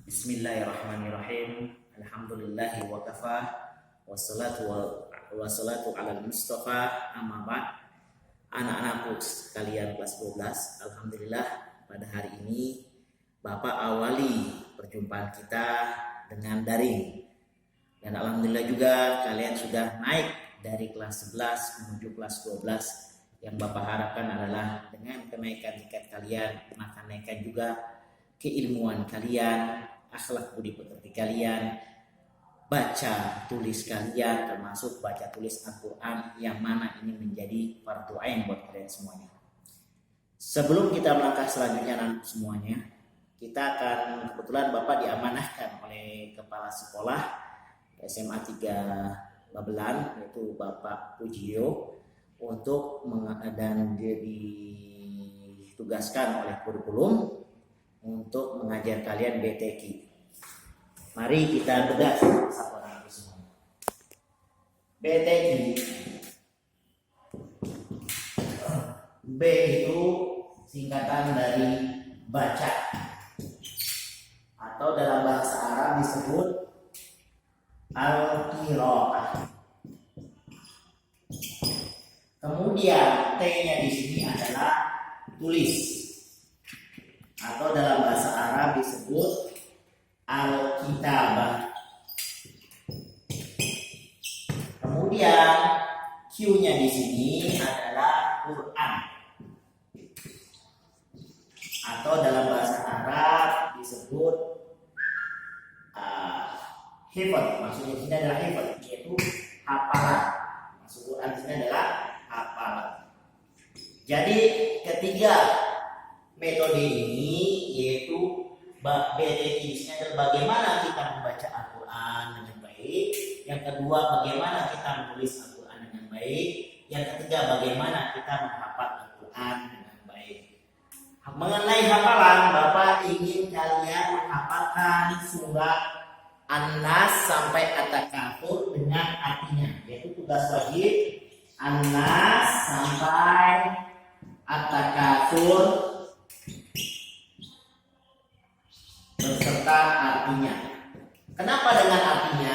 Bismillahirrahmanirrahim. Alhamdulillahi wa kafah. Wassalatu ala Mustafa amma ba'd. Anak-anakku sekalian kelas 12, alhamdulillah pada hari ini Bapak awali perjumpaan kita dengan daring. Dan alhamdulillah juga kalian sudah naik dari kelas 11 menuju kelas 12. Yang Bapak harapkan adalah dengan kenaikan tingkat kalian, maka naikkan juga keilmuan kalian, akhlak budi pekerti kalian, baca tulis kalian, termasuk baca tulis Al-Quran, yang mana ini menjadi fardu ain buat kalian semuanya. Sebelum kita melangkah selanjutnya nanti semuanya, kita akan, kebetulan Bapak diamanahkan oleh kepala sekolah SMA 3 Babelan, yaitu Bapak Pujio, untuk dan dia ditugaskan oleh kurikulum untuk mengajar kalian BTQ. Mari kita bedah satu orang semua. BTQ. B itu singkatan dari baca, atau dalam bahasa Arab disebut al-qiraah. Kemudian T-nya di sini adalah tulis, atau dalam bahasa Arab disebut al-kitabah. Kemudian Q-nya di sini adalah Quran, atau dalam bahasa Arab disebut hifdz. Maksudnya di sini adalah hifdz, yaitu hafalan. Maksud Quran di sini adalah hafalan. Jadi ketiga metode ini yaitu BTQ di sini adalah bagaimana kita membaca Al-Quran dengan baik. Yang kedua, bagaimana kita menulis Al-Quran dengan baik. Yang ketiga, bagaimana kita menghafal Al-Quran dengan baik. Mengenai hafalan, Bapak ingin kalian menghafalkan surat An-Nas sampai At-Takafur dengan artinya, yaitu tugas wajib An-Nas sampai At-Takafur beserta artinya. Kenapa dengan artinya?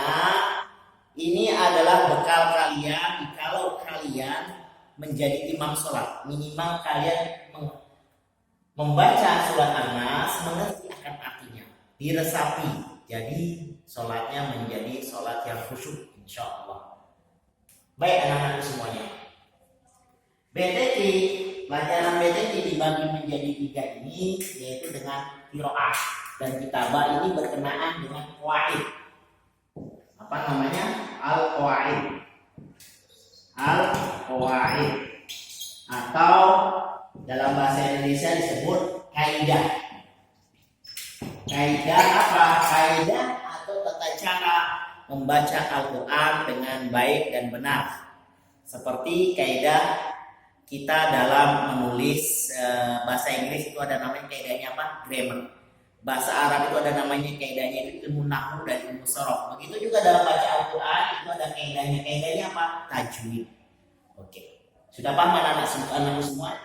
Ini adalah bekal kalian kalau kalian menjadi imam sholat. Minimal kalian membaca surat An-Nas, mengerti akan artinya, diresapi. Jadi sholatnya menjadi sholat yang khusyuk, insya Allah. Baik anak-anak semuanya, BTQ, pelajaran BTQ dibagi menjadi 3 ini, yaitu dengan qiraah dan kitabah. Ini berkenaan dengan qawaid. Apa namanya? Al-qawaid. Al-qawaid, atau dalam bahasa Indonesia disebut kaidah. Kaidah apa? Kaidah atau tata cara membaca Al-Quran dengan baik dan benar. Seperti kaidah kita dalam menulis bahasa Inggris itu ada namanya kaidahnya apa? Grammar. Bahasa Arab itu ada namanya kaidahnya itu ilmu nahwu dan ilmu sorof. Begitu juga dalam baca Al-Quran itu ada kaidahnya. Kaidahnya apa? Tajwid. Oke. Sudah paham anak-anak semua?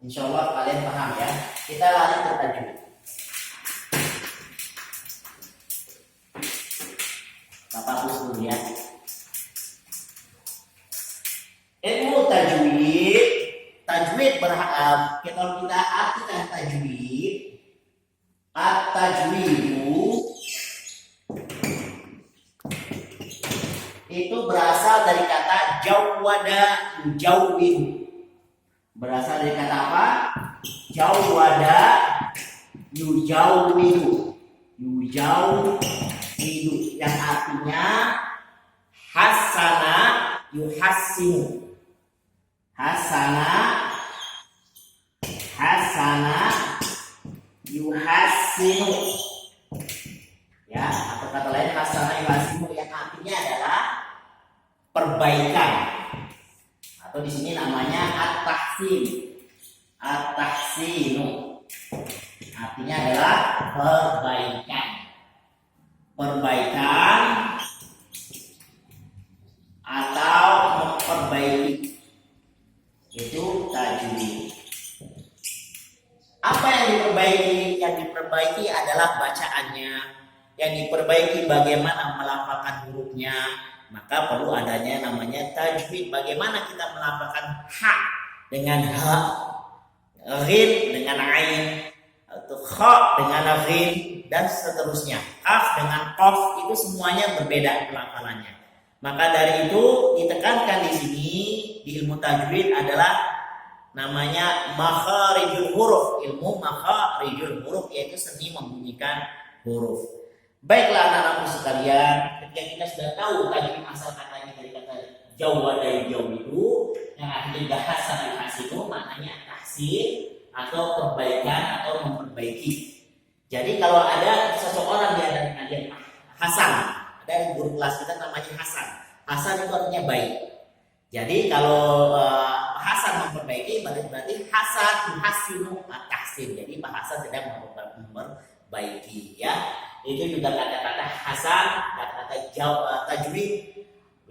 Insya Allah kalian paham ya. Kita lari ke tajwid. Bapak terus dulu ya. Ilmu tajwid. Tajwid kalau kita artikan tajwid, at-tajwidu itu berasal dari kata jawwada yujawwidu. Berasal dari kata apa? Jawwada yujawwidu. Yujawwidu yang artinya hasana yuhassinu. Hasana yuhassinu. Ya, atau kata lain hasana yuhassinu yang artinya adalah perbaikan. Atau di sini namanya at-tahsin. At-tahsinu. Artinya adalah perbaikan. Perbaikan atau memperbaiki. Itu tajwid. Apa yang diperbaiki? Yang diperbaiki adalah baca bacaannya, yang diperbaiki bagaimana melafalkan hurufnya, maka perlu adanya namanya tajwid. Bagaimana kita melafalkan ha dengan ha, ghin dengan ain, atau kha dengan ghin, dan seterusnya. Kaf dengan qaf, itu semuanya berbeda pelafalannya. Maka dari itu ditekankan di sini di ilmu tajwid adalah namanya makharijul huruf, ilmu makharijul huruf, yaitu seni membunyikan huruf. Baiklah anak-anakku sekalian, ketika kita sudah tahu tajwid asal katanya dari kata jawa dari jauh itu, yang artinya bahasa itu maknanya tahsin atau perbaikan atau memperbaiki. Jadi kalau ada seseorang di antara kalian Hasan, ada guru kelas kita namanya Hasan. Hasan itu artinya baik. Jadi kalau Hasan memperbaiki berarti Hasan yuhasinu tahsin. Jadi Pak Hasan sedang memperbaiki, ya. Itu juga kata-kata Hasan, kata-kata tajwid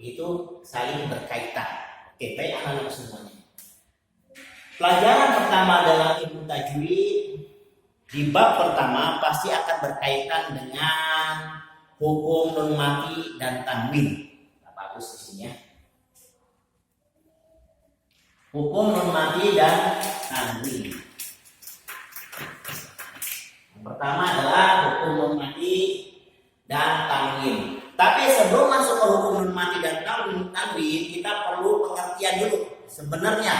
itu saling berkaitan. Oke, baik anak-anak semuanya. Pelajaran pertama dalam ilmu tajwid di bab pertama pasti akan berkaitan dengan hukum nun mati dan tanwin. Bagus di sini ya. Hukum nun mati dan tanwin. Yang pertama adalah hukum nun mati dan tanwin. Tapi sebelum masuk ke hukum nun mati dan tanwin, kita perlu pengertian dulu. Sebenarnya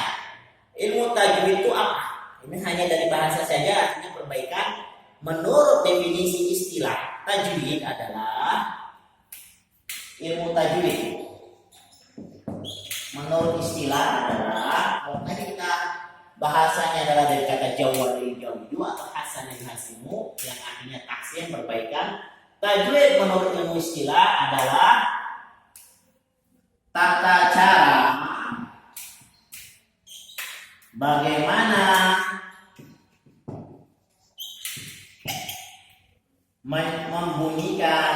ilmu tajwid itu apa? Ini hanya dari bahasa saja, artinya perbaikan. Menurut definisi istilah, tajwid adalah ilmu tajwid. Menurut istilah adalah, kalau tadi kita bahasanya adalah dari kata Jawa dari jauh atau hasan yang hasimu, yang artinya tahsin, perbaikan. Tajwid menurut ilmu istilah adalah tata cara bagaimana membunyikan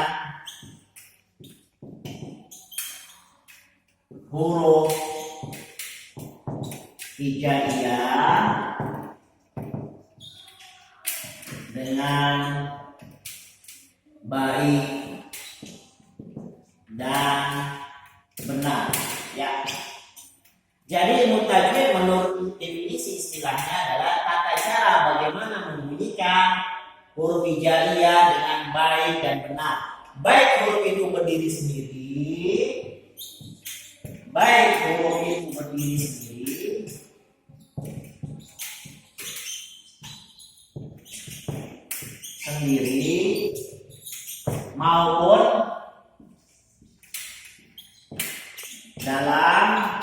huruf hijaiyah dengan baik dan benar, ya. Jadi ilmu tajwid menurut definisi istilahnya adalah tata cara bagaimana membunyikan huruf hijaiyah dengan baik dan benar. Baik huruf itu berdiri sendiri, baik huruf itu berdiri sendiri maupun dalam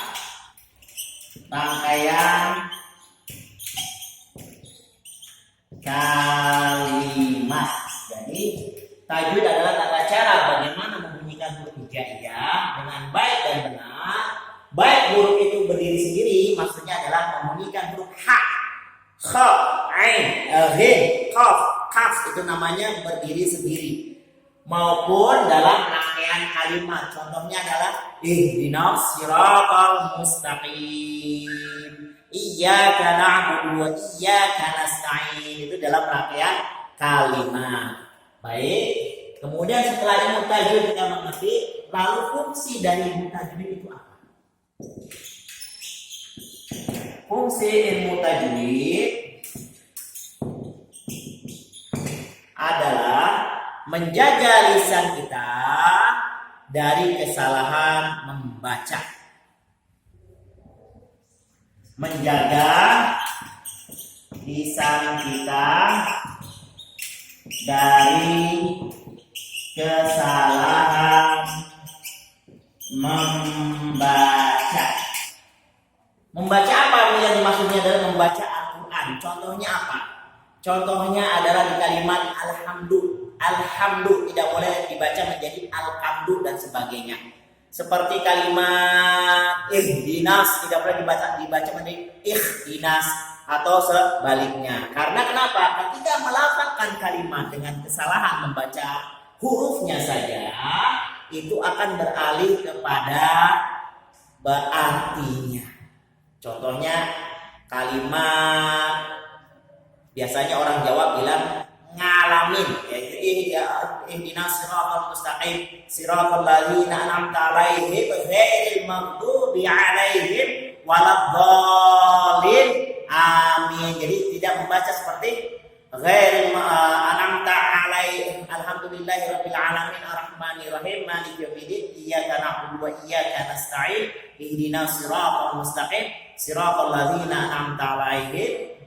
rangkaian kalimat. Jadi tajwid adalah tata cara bagaimana membunyikan huruf hijaiyah dengan baik dan benar. Baik huruf itu berdiri sendiri, maksudnya adalah membunyikan huruf ha, kha, ain, ghin, qaf, kaf, itu namanya berdiri sendiri. Maupun dalam rangkaian kalimat. Contohnya adalah ihdinas siratal mustaqim, iyyaka na'budu wa iyyaka nasta'in. Itu dalam rangkaian kalimat. Baik. Kemudian setelah ilmu tajwid kita mengerti, lalu fungsi dari ilmu tajwid itu apa? Fungsi ilmu tajwid adalah menjaga lisan kita dari kesalahan membaca. Menjaga lisan kita dari kesalahan membaca. Membaca apa yang dimaksudnya adalah membaca Al-Quran. Contohnya apa? Contohnya adalah di kalimat alhamdu. Alhamdu tidak boleh dibaca menjadi alhamdu dan sebagainya. Seperti kalimat ihdinas tidak boleh dibaca menjadi ihdinas atau sebaliknya. Karena kenapa? Ketika melafalkan kalimat dengan kesalahan membaca hurufnya saja, itu akan beralih kepada berartinya. Contohnya kalimat biasanya orang Jawa bilang ngalamin, yaitu ihdinas siratal mustaqim siratal ladzina an'amta 'alaihim ghairil maghdubi 'alaihim waladdallin. Amin. Jadi tidak membaca seperti ghairil an'amta 'alaihim alhamdulillahirabbil alamin arrahmanir rahim maliki yaumiddin iyyaka na'budu wa iyyaka nasta'in ihdinas siratal mustaqim siratal ladzina an'amta 'alaihim.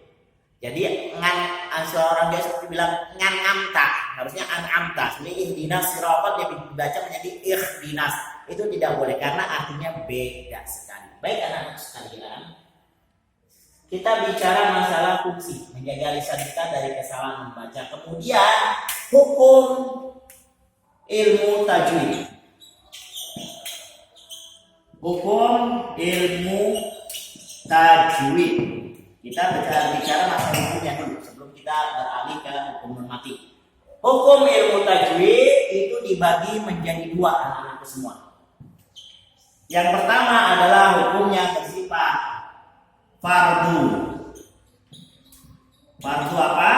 Jadi seorang dia seperti bilang nganamta, harusnya an'amta. Ini ihdinas siratal dia dibaca menjadi ihdinas. Itu tidak boleh karena artinya beda sekali. Baik anak-anak sekalian, kita bicara masalah fungsi menjaga lisan kita dari kesalahan membaca. Kemudian hukum ilmu tajwid. Hukum ilmu tajwid. Kita bicara masalah hukumnya dulu sebelum kita beralih ke hukum normatif. Hukum ilmu tajwid itu dibagi menjadi dua anak-anakku semua. Yang pertama adalah hukumnya bersifat fardu. Fardu apa?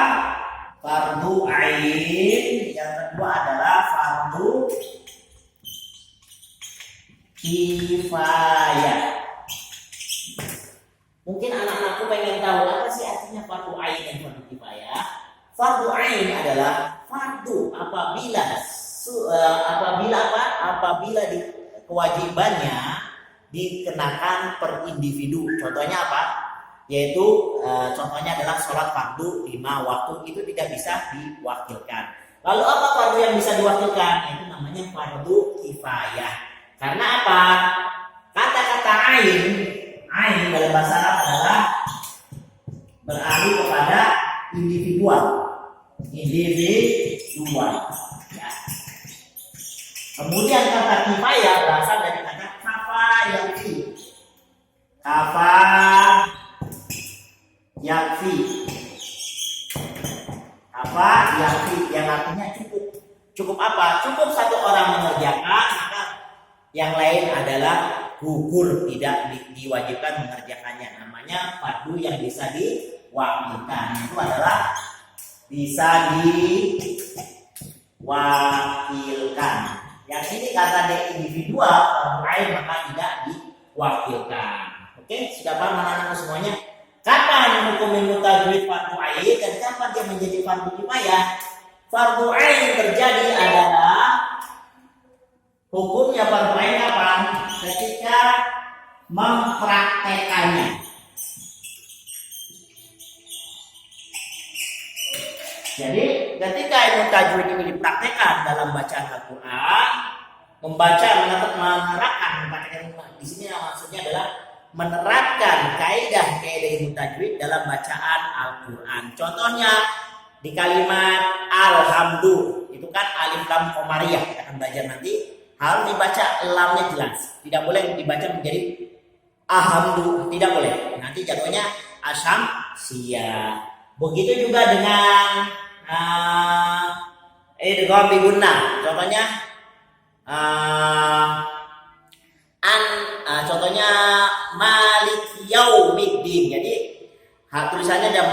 Fardu ain. Yang kedua adalah fardu kifayah. Mungkin anak-anakku pengen tahu apa sih artinya fardu ain dan fardu kifayah. Fardu ain adalah fardu apabila kewajibannya dikenakan per individu. Contohnya apa? Yaitu contohnya adalah sholat fardu 5 waktu itu tidak bisa diwakilkan. Lalu apa fardu yang bisa diwakilkan? Itu namanya fardu kifayah. Karena apa? Kata-kata ain dalam bahasa Arab adalah beralih kepada individual. Ya. Kemudian kata kifayah berasal dari kata kafa yakfi. Kafa yakfi. Kafa yakfi yang artinya cukup. Cukup apa? Cukup satu orang mengerjakan, maka yang lain adalah gugur, tidak diwajibkan mengerjakannya. Namanya fardu yang bisa diwakilkan. Itu adalah bisa diwakilkan. Yang ini karena dia individual, fardu ain maka tidak diwakilkan. Oke, sudah paham anak-anak semuanya? Kapan hukum ilmu tajwid fardu ain dan kapan dia menjadi fardu kifayah? Fardu ain terjadi adalah hukumnya fardu ain kapan? Ketika mempraktekannya. Jadi ketika ilmu tajwid ini dipraktekkan dalam bacaan Al-Quran, menerapkan di sini maksudnya adalah menerapkan kaidah ilmu tajwid dalam bacaan Al-Quran. Contohnya di kalimat alhamdu itu kan alif lam qamariyah, kita akan belajar nanti. Harus dibaca lamnya jelas, tidak boleh dibaca menjadi ahamdu, tidak boleh. Nanti jatuhnya asam sia. Begitu juga dengan idgham bi gunnah. Contohnya contohnya maliki yaumiddin. Jadi tulisannya ada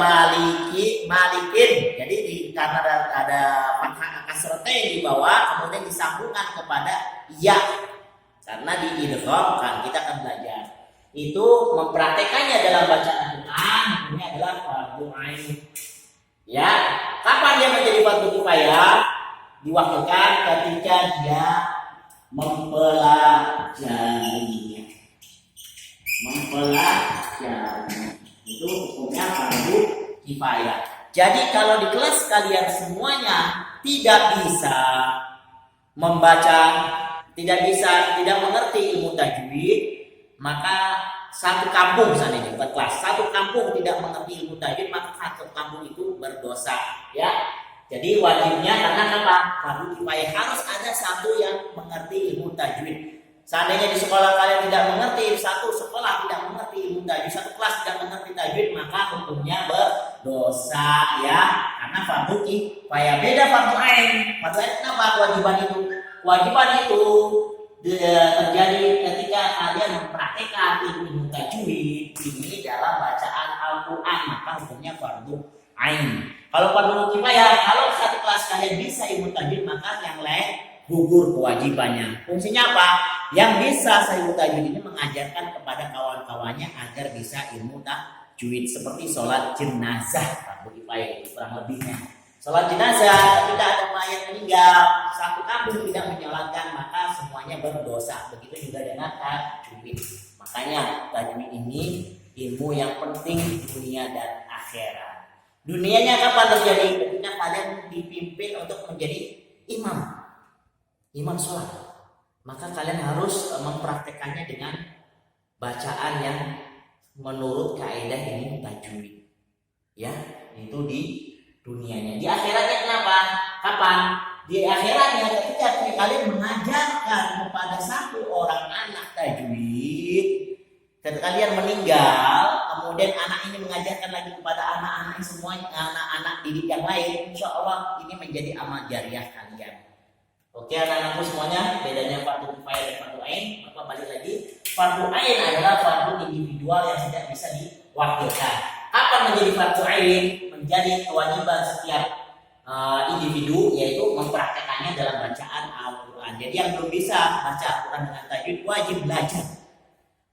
malikin. Jadi karena ada fathah kasrotain di bawah, kemudian disambungkan kepada ya. Karena diidghamkan, kita akan belajar. Itu mempraktekannya dalam bacaan Al-Quran, ini adalah fardu ain. Ya, kapan dia menjadi fardu kifayah? Diwakilkan ketika dia mempelajarinya. Itu hukumnya fardu kifayah. Jadi kalau di kelas kalian semuanya tidak bisa membaca, tidak mengerti ilmu tajwid, maka satu kampung misalnya bukan kelas, satu kampung tidak mengerti ilmu tajwid, maka satu kampung itu berdosa, ya. Jadi wajibnya karena apa? Fardu kifayah harus ada satu yang mengerti ilmu tajwid. Seandainya di sekolah kalian tidak mengerti, satu sekolah tidak mengerti ilmu tajwid, satu kelas tidak mengerti tajwid, maka hukumnya berdosa, ya. Karena fardu kifayah beda fardu ain. Fardu ain kenapa kewajiban itu? Kewajiban itu terjadi ketika kalian mempraktikkan ilmu tajwid ini dalam bacaan Al-Quran, maka hukumnya fardu ain. Kalau fardu kifayah, kalau satu kelas kalian bisa ilmu tajwid, maka yang lain gugur kewajibannya. Fungsinya apa? Yang bisa ilmu tajwid ini mengajarkan kepada kawan-kawannya agar bisa ilmu tajwid, seperti sholat jenazah, fardu kifayah itu kurang lebihnya. Sholat jenazah, ketika ada mayat meninggal, satu kampung tidak menyolatkan, maka semuanya berdosa. Begitu juga dengan tajwid. Makanya tajwid ini ilmu yang penting di dunia dan akhirat. Dunianya kapan terjadi? Ketika kalian dipimpin untuk menjadi imam sholat. Maka kalian harus mempraktekannya dengan bacaan yang menurut kaidah ilmu tajwid. Ya, itu di dunianya. Di akhiratnya kenapa? Kapan? Di akhiratnya ketika kalian mengajarkan kepada satu orang anak tajwid, ketika kalian meninggal, kemudian anak ini mengajarkan lagi kepada anak-anak semuanya, anak-anak didik yang lain, insya Allah ini menjadi amal jariah kalian. Oke anak-anakku semuanya, bedanya fardu kifayah dan fardu ain. Bapak balik lagi, fardu ain adalah fardu individual yang tidak bisa diwakilkan. Kapan menjadi fardu ain? Menjadi kewajiban setiap individu, yaitu mempraktekannya dalam bacaan Al-Quran. Jadi yang belum bisa baca Al-Quran dengan tajwid wajib belajar.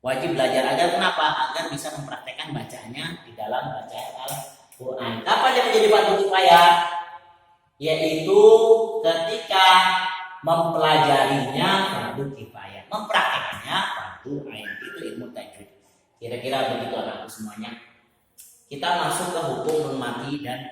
Wajib belajar agar kenapa? Agar bisa mempraktekkan bacaannya di dalam bacaan Al-Quran. Kapan dia menjadi fardu kifayah? Yaitu ketika mempelajarinya fardu kifayah, mempraktekannya fardu ain. Itu ilmu tajwid. Kira-kira begitu anakku semuanya. Kita masuk ke hukum nun mati dan